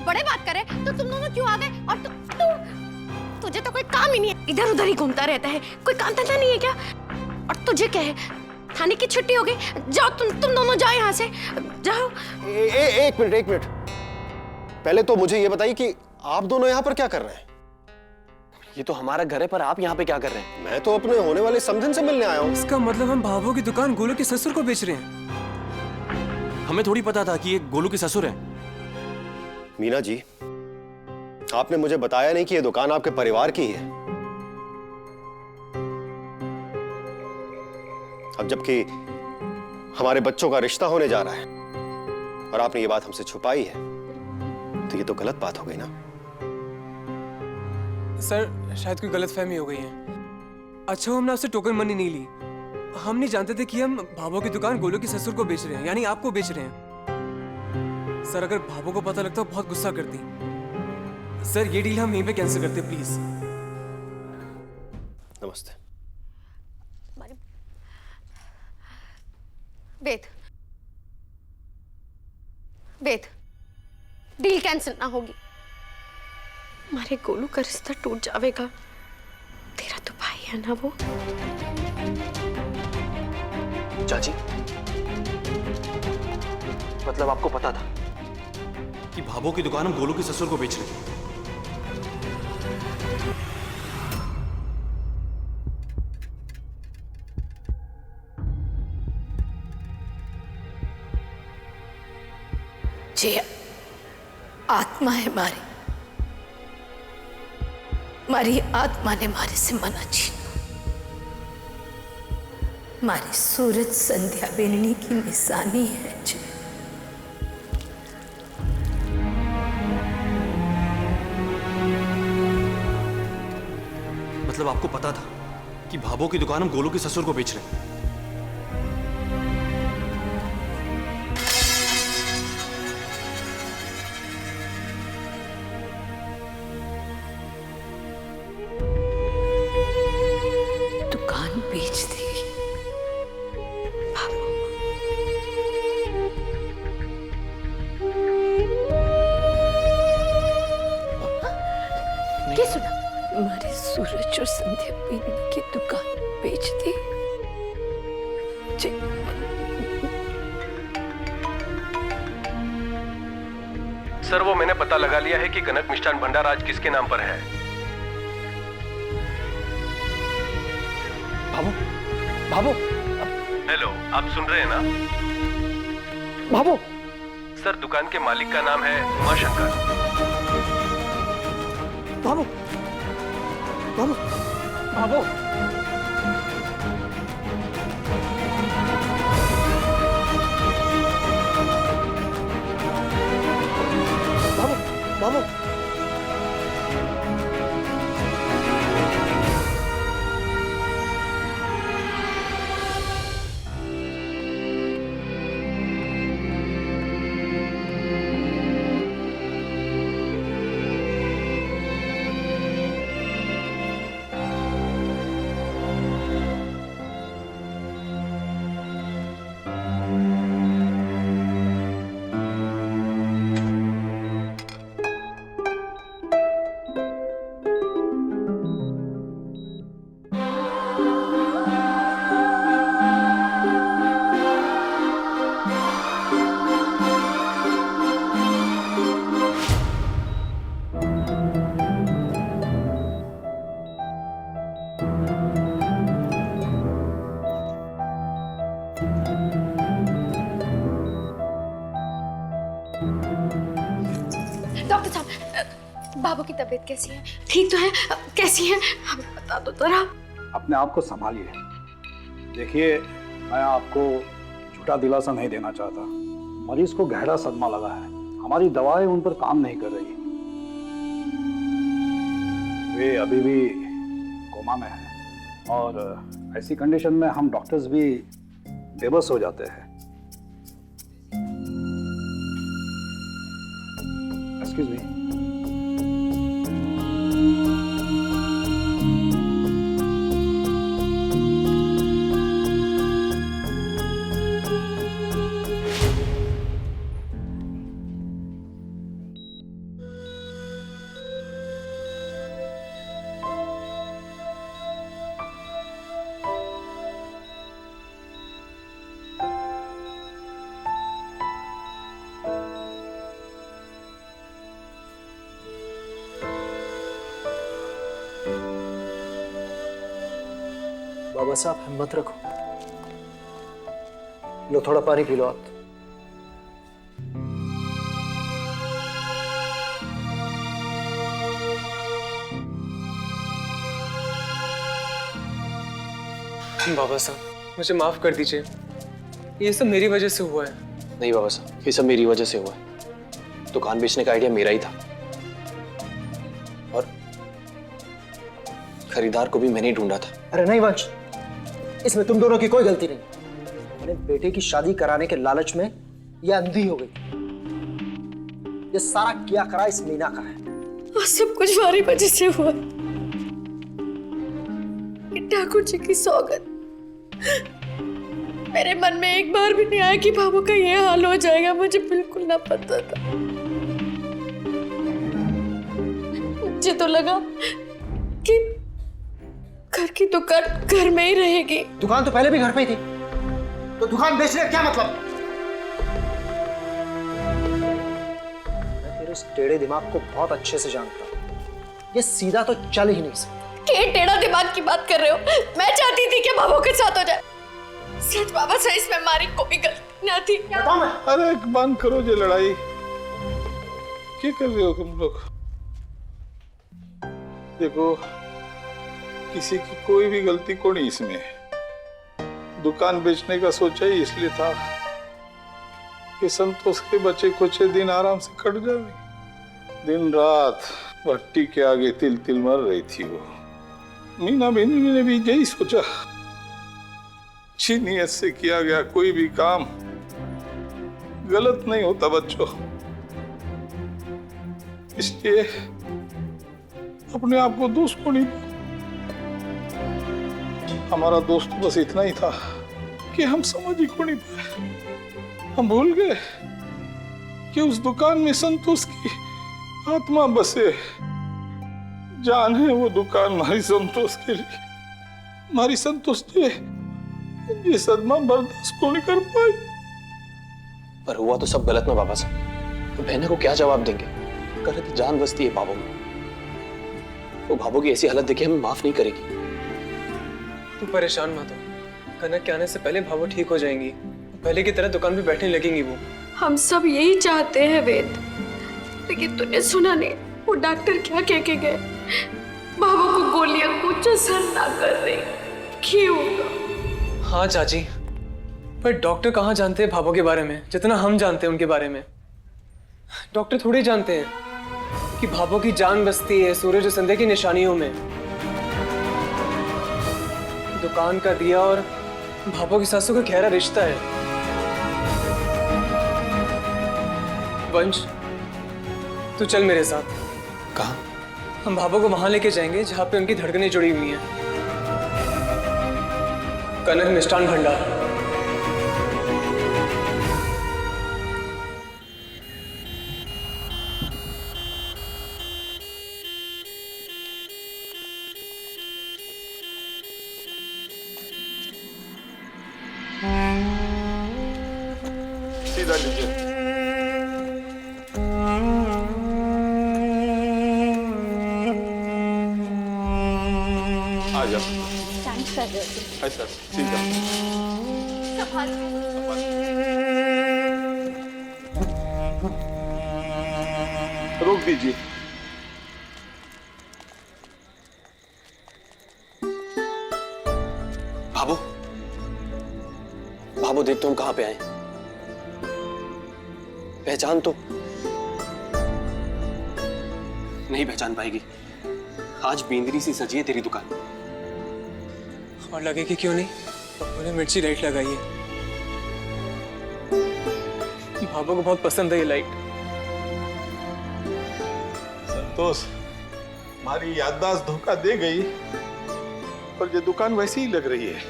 बड़े बात करे तो तुम दोनों क्यों आ गए? और तुझे तो कोई काम ही नहीं है, इधर उधर ही घूमता रहता है, कोई काम धंधा नहीं है क्या? और तुझे क्या है, थाने की छुट्टी हो गई, जाओ तुम दोनों जाओ यहाँ से, जाओ। एक मिनट, पहले तो मुझे ये बताइए कि आप दोनों यहाँ पर क्या कर रहे हैं? ये तो हमारा घर है, पर आप यहाँ पे क्या कर रहे हैं? मैं तो अपने होने वाले समधन से मिलने आया हूँ। इसका मतलब हम भाभो की दुकान गोलू के ससुर को बेच रहे हैं। हमें थोड़ी पता था कि ये गोलू के ससुर हैं। मीना जी, आपने मुझे बताया नहीं कि ये दुकान आपके परिवार की है। अब जबकि हमारे बच्चों का रिश्ता होने जा रहा है और आपने ये बात हमसे छुपाई है, तो ये तो गलत बात हो गई ना। सर, शायद कोई गलतफहमी हो गई है। अच्छा, हमने आपसे टोकन मनी नहीं ली। हम नहीं जानते थे कि हम भाभो की दुकान गोलू के ससुर को बेच रहे हैं, यानी आपको बेच रहे हैं। सर, अगर भाभो को पता लगता बहुत गुस्सा करती। सर, ये डील हम यहीं पे कैंसिल करते प्लीज। नमस्ते। वेद, डील कैंसिल ना होगी, हमारे गोलू का रिश्ता टूट जाएगा। तेरा तो भाई है ना वो। चाची, मतलब आपको पता था कि भाभो की दुकान हम गोलू के ससुर को बेच रहे हैं? जे आत्मा है मारी आत्मा ने मारे से मना छीना। मारी सूरज संध्या बेलनी की निशानी है जे। मतलब आपको पता था कि भाभो की दुकान हम गोलू के ससुर को बेच रहे हैं? दुकान बेच दी क्या सुना? हमारे सूरज और संध्या बेलनी की दुकान बेच दी। सर, वो मैंने पता लगा लिया है कि कनक मिष्ठान भंडार आज किसके नाम पर है। भाभो, हेलो, आप सुन रहे हैं ना? भाभो। सर, दुकान के मालिक का नाम है उमाशंकर। भाभो, भाभो, भाभो। भाभो, भाभो। डॉक्टर साहब, बाबू की तबीयत कैसी है? ठीक तो है? कैसी है हमें बता दो जरा। अपने आप को संभालिए। देखिए, मैं आपको झूठा दिलासा नहीं देना चाहता। मरीज को गहरा सदमा लगा है, हमारी दवाएं उन पर काम नहीं कर रही। वे अभी भी कोमा में हैं और ऐसी कंडीशन में हम डॉक्टर्स भी बेबस हो जाते हैं। Excuse me. बाबा साहब हिम्मत रखो, लो थोड़ा पानी पी लो आप। बाबा साहब मुझे माफ कर दीजिए, ये सब मेरी वजह से हुआ है। नहीं बाबा साहब, ये सब मेरी वजह से हुआ है। दुकान बेचने का आइडिया मेरा ही था और खरीदार को भी मैंने ही ढूंढा था। अरे नहीं वंश, इसमें तुम दोनों की कोई गलती नहीं। अपने बेटे की शादी कराने के लालच में ये अंधी हो गई। ये सारा किया करा इस मीना का है। और सब कुछ हमारी वजह से हुआ। ठाकुर जी की सौगंध, मेरे मन में एक बार भी नहीं आया कि बाबू का ये हाल हो जाएगा। मुझे बिल्कुल ना पता था। मुझे तो लगा कि घर की दुकान घर में ही रहेगी। दुकान तो पहले भी घर पे ही थी, तो दुकान बेचने का क्या मतलब? मैं तेरे इस टेढ़े दिमाग को बहुत अच्छे से जानता हूं। ये सीधा तो चल ही नहीं सकता। क्या टेढ़ा दिमाग की बात कर रहे हो? मैं चाहती थी कि बाबू के साथ हो जाए। सच बाबा साहब, इसमें हमारी कोई गलती ना थी। अरे बंद करो ये लड़ाई, क्या कर रहे हो तुम लोग? देखो, किसी की कोई भी गलती को नहीं इसमें। दुकान बेचने का सोचा ही इसलिए था कि संतोष के बच्चे कुछ दिन आराम से कट जाए। दिन रात भट्टी के आगे तिल तिल मर रही थी वो। मीना बेनी ने भी यही सोचा, अच्छी नीयत से किया गया कोई भी काम गलत नहीं होता बच्चों। इसलिए अपने आप को दोस्त को नहीं, हमारा दोस्त बस इतना ही था कि हम समझ ही को नहीं पाए। हम भूल गए कि उस दुकान में संतोष की आत्मा बसे। जान है वो दुकान हमारी संतोष के लिए, हमारी संतोष ये सदमा बर्दाश्त को नहीं कर पाई। पर हुआ तो सब गलत ना बाबा साहब। तो बहना को क्या जवाब देंगे? गलत जान बसती है बाबू में। वो बाबू की ऐसी हालत देखे हमें माफ नहीं करेगी। तुम परेशान मत हो, कनक के आने से पहले भावो ठीक हो जाएंगी। पहले की तरह दुकान पे बैठने लगेंगी वो। हम सब यही चाहते हैं वेद, लेकिन तूने सुना नहीं वो डॉक्टर क्या कह के गए? बाबू को गोलियां कुछ असर ना कर रही। क्यों? हाँ चाची, पर डॉक्टर कहाँ जानते हैं भावों के बारे में जितना हम जानते हैं उनके बारे में। डॉक्टर थोड़ी जानते हैं कि भावों की जान बसती है सूरज और संध्या की निशानियों में। दुकान का दिया और भावों की सासू का गहरा रिश्ता है। वंश, तू चल मेरे साथ। कहाँ? हम भावों को वहां लेके जाएंगे जहां पे उनकी धड़कनें जुड़ी हुई हैं। कनक मिष्ठान भंडार। सीधा लीजिए। आ जाओ। ऐसा सीधा। रोक दीजिए। बाबू, बाबू देख तुम कहाँ पे आए? पहचान तो नहीं पहचान पाएगी। आज बेंदरी सी सजी है तेरी दुकान। और लगेगी क्यों नहीं? पप्पू ने मिर्ची लाइट लगाई है। भाभो को बहुत पसंद है ये लाइट। संतोष, हमारी याददाश्त धोखा दे गई और ये दुकान वैसी ही लग रही है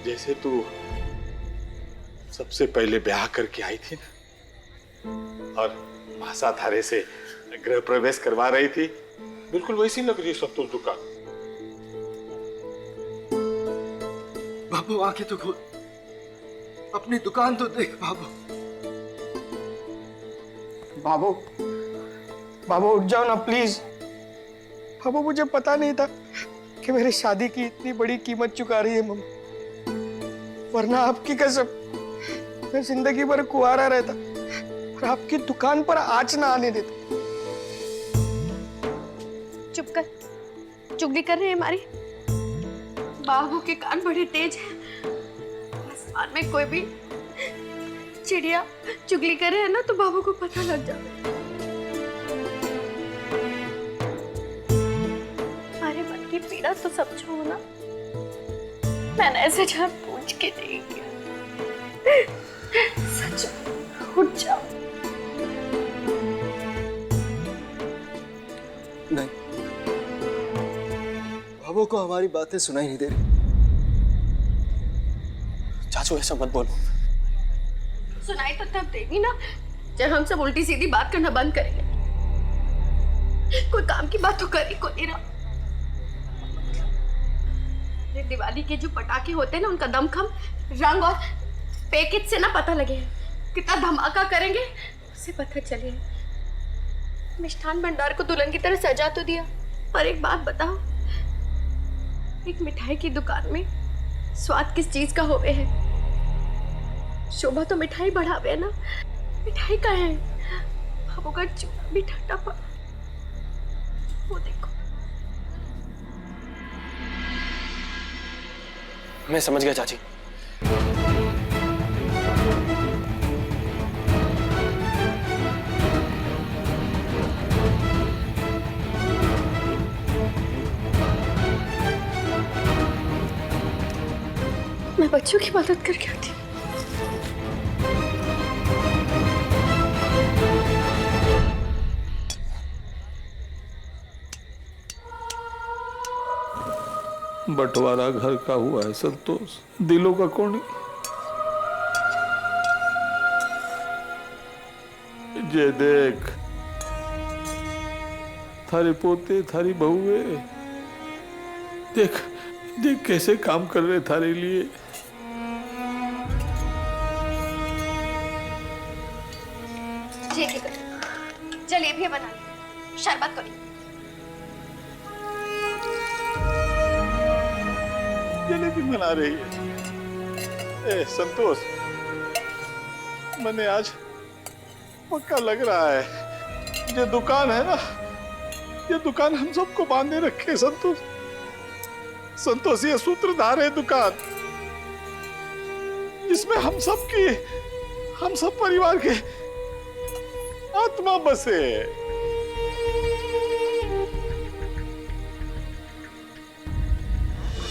जैसे तू सबसे पहले ब्याह करके आई थी ना, और भाषा धारे से गृह प्रवेश करवा रही थी। बिल्कुल वैसी लग रही है संतोष दुकान। बाबू आंखें तो खोल, अपनी दुकान तो देख बाबू। बाबू, बाबू उठ जाओ ना प्लीज। बाबू, मुझे पता नहीं था कि कि मेरी शादी की इतनी बड़ी कीमत चुका रही है मम्मी, वरना आपकी कसम मैं जिंदगी भर कुंवारा रहता और आपकी दुकान पर आँच ना आने देता। चुप कर, चुगली कर रहे हैं हमारी। बाबू के कान बड़े तेज हैं, आसमान में कोई भी चिड़िया चुगली कर रहे हैं ना तो बाबू को पता लग जाता है। हमारे मन की पीड़ा तो समझो ना, मैंने ऐसे जान पूछ के नहीं किया। सच उठ जाओ। नहीं, बाबू को हमारी बातें सुनाई नहीं दे रही। चाचू ऐसा मत बोलो। सुनाई तो तब देगी ना जब हम सब उल्टी सीधी बात करना बंद करेंगे। कोई काम की बात तो कर ही कोई नहीं रहा। दिवाली के जो पटाखे होते हैं ना, उनका दमखम, रंग और पैकेज से ना पता लगे कितना धमाका करेंगे, उससे पता चले। मिष्ठान भंडार को दुल्हन की तरह सजा तो दिया, पर एक बात बताओ, एक मिठाई की दुकान में स्वाद किस चीज का होवे है? शोभा तो मिठाई बढ़ावे है ना, मिठाई का है। अब अगर चूड़ा भी ठंडा पड़ा, वो देखो। मैं समझ गया चाची। मैं बच्चों की मदद करके आती हूँ। बंटवारा घर का हुआ है संतोष, दिलों का कौन? ये देख, थारे पोते थारी बहुए, देख देख कैसे काम कर रहे थारे लिए। चलिए भी बना शरबत करी। जलेबी बना रही है। ए संतोष, मैंने आज पक्का लग रहा है ये दुकान है ना, ये दुकान हम सबको बांधे रखे। संतोष, संतोष ये सूत्रधार है दुकान, जिसमें हम सब परिवार के आत्मा बसे।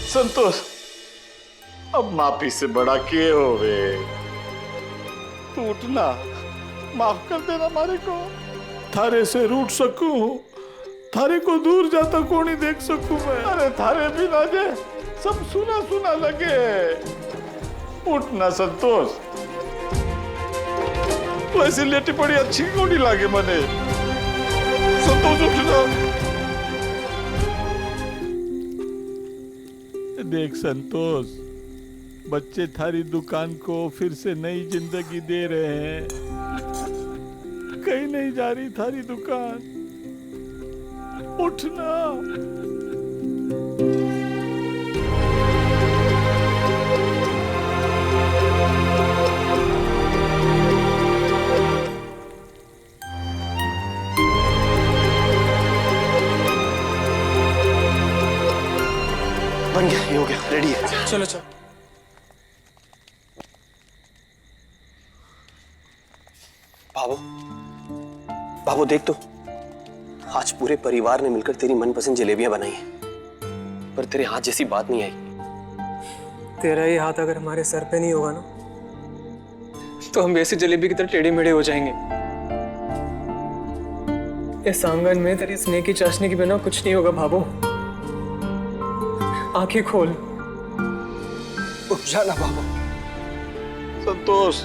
संतोष, अब माफी से बड़ा किए हो वे, तू उठना, माफ कर देना हमारे को। थारे से रूठ सकूं, थारे को दूर जाता को नहीं देख सकूं मैं। अरे थारे बिना जे सब सुना सुना लगे। उठना संतोष, तू ऐसी लेटी पड़ी अच्छी क्यों नहीं लागे मने। संतोष उठना। देख संतोष, बच्चे थारी दुकान को फिर से नई जिंदगी दे रहे हैं। कहीं नहीं जा रही थारी दुकान, उठना। बन गया, ये हो गया, रेडी है। चलो चलो। बाबू, बाबू देख तो, आज पूरे परिवार ने मिलकर तेरी मनपसंद जलेबियां बनाई हैं, पर तेरे हाथ जैसी बात नहीं आई। तेरा ही हाथ अगर हमारे सर पे नहीं होगा ना, तो हम वैसे जलेबी की तरह टेढ़े मेढ़े हो जाएंगे। इस आंगन में तेरी स्नेह की चाशनी के बिना कुछ नहीं होगा भाबो। आंखें खोल। उठ जाना बाबू। संतोष,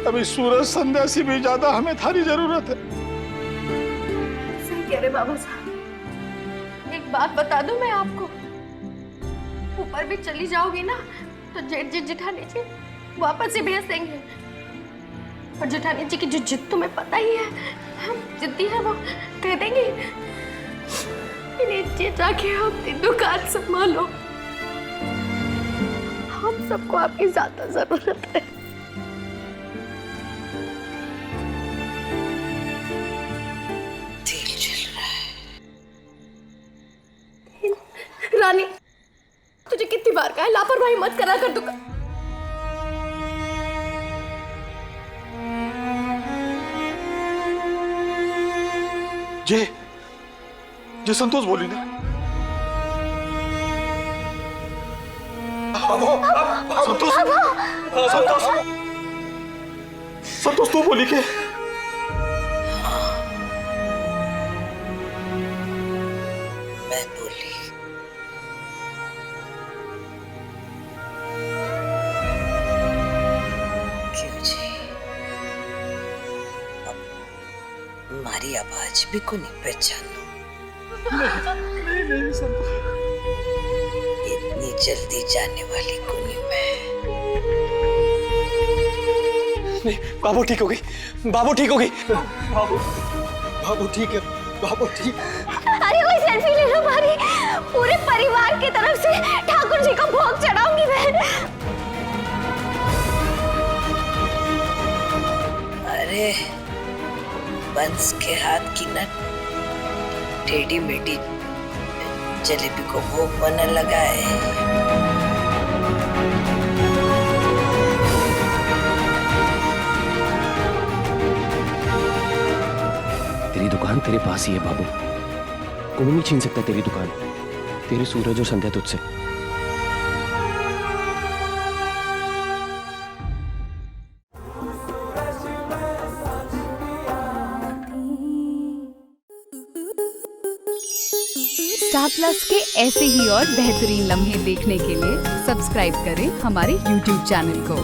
अभी सूरज संध्या से भी ज्यादा हमें थारी जरूरत है। सही कह रहे बाबा साहब। एक बात बता दूं मैं आपको, ऊपर भी चली जाओगी ना तो जेठ जी जेठानी जी वापस से भेज देंगे। और जेठानी जी की जो जिद तुम्हें पता ही है, हम जिद्दी है, वो कह देंगे नीचे जाके अपनी दुकान संभालो। हम सबको आपकी ज्यादा जरूरत है। तेल जल रहा है। रानी, तुझे कितनी बार कहा है लापरवाही मत करा कर दुकान। ये संतोष बोली ना। संतोष संतोष संतोष तू बोली के? मैं बोली। क्यों जी? अब मारी आवाज भी को नहीं पहचानो? नहीं संतोष। इतनी जल्दी जाने वाली को नहीं मैं। नहीं, बाबू ठीक हो गई, बाबू ठीक हो गई। बाबू ठीक है, बाबू ठीक। अरे कोई सेल्फी ले लो हमारी, पूरे परिवार की तरफ से ठाकुर जी को भोग चढ़ाऊंगी मैं। अरे बंस के हाथ की न टेढ़ी मेढ़ी जलेबी को भोग बनने लगा है। तेरी दुकान तेरे पास ही है बाबू, कोई नहीं छीन सकता तेरी दुकान, तेरे सूरज और संध्या तुझसे। स्टार प्लस के ऐसे ही और बेहतरीन लम्हे देखने के लिए सब्सक्राइब करें हमारे YouTube चैनल को।